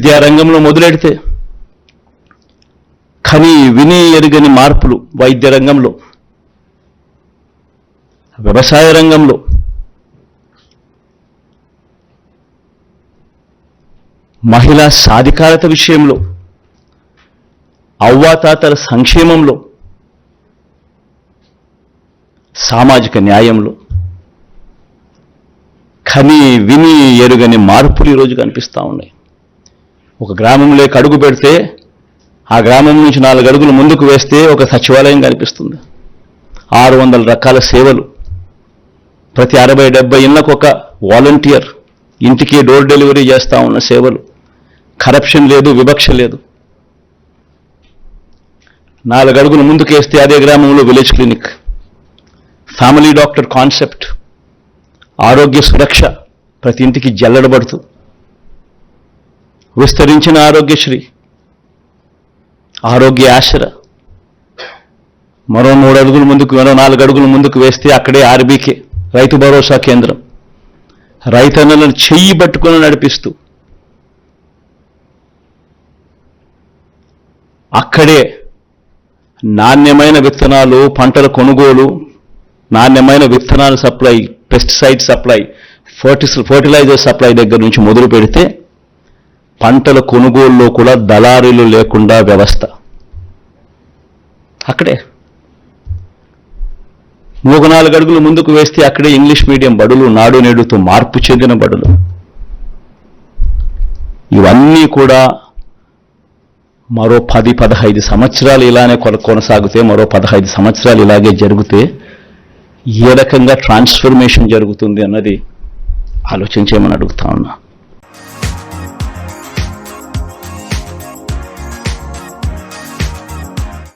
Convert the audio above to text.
విద్యారంగంలో మొదలెడితే కని విని ఎరుగని మార్పులు వైద్య రంగంలో, వ్యవసాయ రంగంలో, మహిళా సాధికారత విషయంలో, అవ్వాతాతల సంక్షేమంలో, సామాజిక న్యాయంలో కని విని ఎరుగని మార్పులు ఈరోజు కనిపిస్తూ ఉన్నాయి. ఒక గ్రామంలోకి అడుగు పెడితే ఆ గ్రామం నుంచి 4 అడుగులు ముందుకు వేస్తే ఒక సచివాలయం కనిపిస్తుంది. 600 రకాల సేవలు, ప్రతి 60-70 ఇళ్లకు ఒక వాలంటీర్ ఇంటికి డోర్ డెలివరీ చేస్తూ ఉన్న సేవలు, కరప్షన్ లేదు, వివక్ష లేదు. 4 అడుగులు ముందుకు వేస్తే అదే గ్రామంలో village clinic, family doctor concept, ఆరోగ్య సురక్ష ప్రతి ఇంటికి జల్లడబడుతూ, విస్తరించిన ఆరోగ్యశ్రీ, ఆరోగ్య ఆశ్ర. మరో 4 అడుగులు ముందుకు వేస్తే అక్కడే ఆర్బీకే రైతు భరోసా కేంద్రం, రైతన్నలను చెయ్యి పట్టుకుని నడిపిస్తూ అక్కడే నాణ్యమైన విత్తనాలు, పంటల కొనుగోలు, నాణ్యమైన విత్తనాల supply, pesticide supply, fertiliser supply దగ్గర నుంచి మొదలు పెడితే పంటల కొనుగోలులో కూడా దళారీలు లేకుండా వ్యవస్థ అక్కడే. 4 అడుగులు ముందుకు వేస్తే అక్కడే ఇంగ్లీష్ మీడియం బడులు, నాడు నేడుతో మార్పు చెందిన బడులు. ఇవన్నీ కూడా మరో 10-15 సంవత్సరాలు ఇలానే కొనసాగితే, మరో 15 సంవత్సరాలు ఇలాగే జరిగితే ఏ రకంగా ట్రాన్స్ఫర్మేషన్ జరుగుతుంది అన్నది ఆలోచించేమని అడుగుతా ఉన్నా.